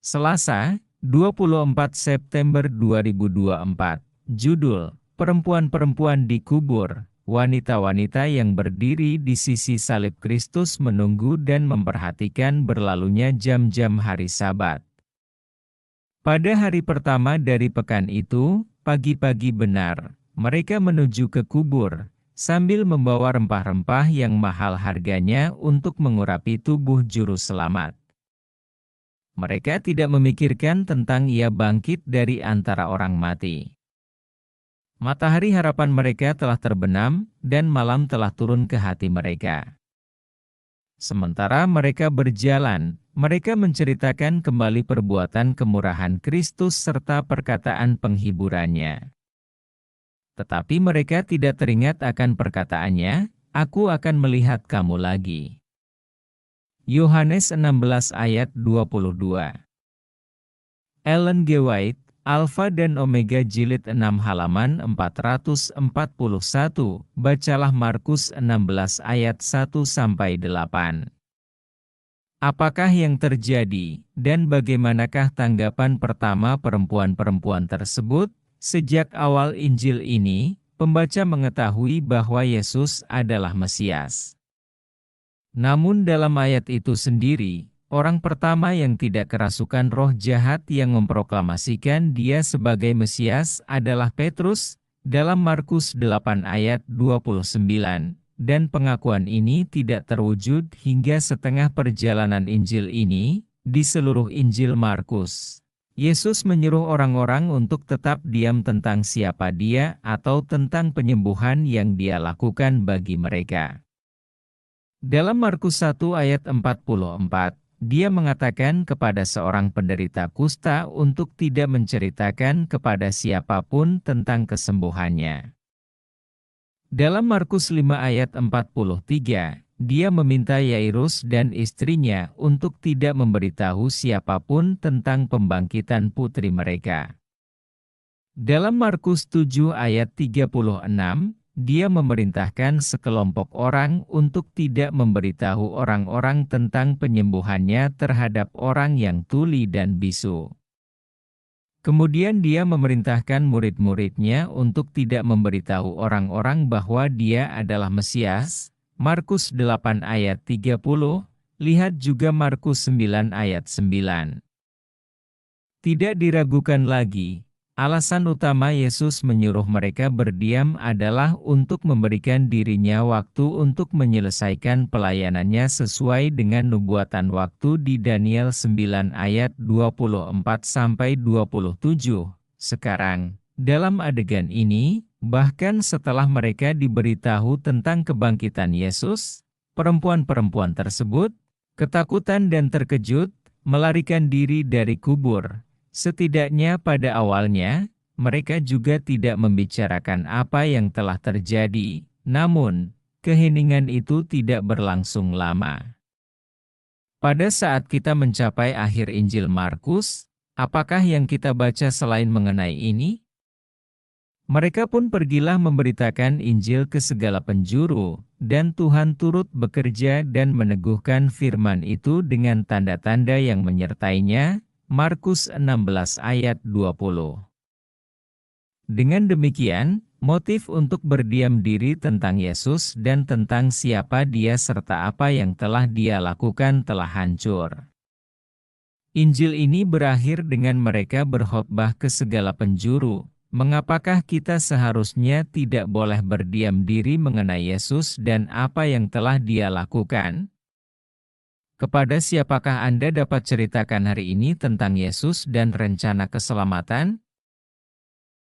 Selasa, 24 September 2024. Judul, Perempuan-perempuan dikubur, wanita-wanita yang berdiri di sisi salib Kristus menunggu dan memperhatikan berlalunya jam-jam hari Sabat. Pada hari pertama dari pekan itu, pagi-pagi benar, mereka menuju ke kubur, sambil membawa rempah-rempah yang mahal harganya untuk mengurapi tubuh juru selamat. Mereka tidak memikirkan tentang ia bangkit dari antara orang mati. Matahari harapan mereka telah terbenam, dan malam telah turun ke hati mereka. Sementara mereka berjalan, mereka menceritakan kembali perbuatan kemurahan Kristus serta perkataan penghiburannya. Tetapi mereka tidak teringat akan perkataannya, "Aku akan melihat kamu lagi." Yohanes 16 ayat 22. Ellen G. White, Alfa dan Omega Jilid 6 halaman 441, bacalah Markus 16 ayat 1-8. Apakah yang terjadi, dan bagaimanakah tanggapan pertama perempuan-perempuan tersebut? Sejak awal Injil ini, pembaca mengetahui bahwa Yesus adalah Mesias. Namun dalam ayat itu sendiri, orang pertama yang tidak kerasukan roh jahat yang memproklamasikan dia sebagai Mesias adalah Petrus, dalam Markus 8 ayat 29, dan pengakuan ini tidak terwujud hingga setengah perjalanan Injil ini, di seluruh Injil Markus. Yesus menyuruh orang-orang untuk tetap diam tentang siapa dia atau tentang penyembuhan yang dia lakukan bagi mereka. Dalam Markus 1 ayat 44, dia mengatakan kepada seorang penderita kusta untuk tidak menceritakan kepada siapapun tentang kesembuhannya. Dalam Markus 5 ayat 43, dia meminta Yairus dan istrinya untuk tidak memberitahu siapapun tentang pembangkitan putri mereka. Dalam Markus 7 ayat 36, dia memerintahkan sekelompok orang untuk tidak memberitahu orang-orang tentang penyembuhannya terhadap orang yang tuli dan bisu. Kemudian dia memerintahkan murid-muridnya untuk tidak memberitahu orang-orang bahwa dia adalah Mesias. Markus 8 ayat 30, lihat juga Markus 9 ayat 9. Tidak diragukan lagi. Alasan utama Yesus menyuruh mereka berdiam adalah untuk memberikan dirinya waktu untuk menyelesaikan pelayanannya sesuai dengan nubuatan waktu di Daniel 9 ayat 24-27. Sekarang, dalam adegan ini, bahkan setelah mereka diberitahu tentang kebangkitan Yesus, perempuan-perempuan tersebut, ketakutan dan terkejut, melarikan diri dari kubur. Setidaknya pada awalnya, mereka juga tidak membicarakan apa yang telah terjadi, namun, keheningan itu tidak berlangsung lama. Pada saat kita mencapai akhir Injil Markus, apakah yang kita baca selain mengenai ini? Mereka pun pergilah memberitakan Injil ke segala penjuru, dan Tuhan turut bekerja dan meneguhkan firman itu dengan tanda-tanda yang menyertainya. Markus 16 ayat 20. Dengan demikian, motif untuk berdiam diri tentang Yesus dan tentang siapa dia serta apa yang telah dia lakukan telah hancur. Injil ini berakhir dengan mereka berkhotbah ke segala penjuru. Mengapakah kita seharusnya tidak boleh berdiam diri mengenai Yesus dan apa yang telah dia lakukan? Kepada siapakah Anda dapat ceritakan hari ini tentang Yesus dan rencana keselamatan?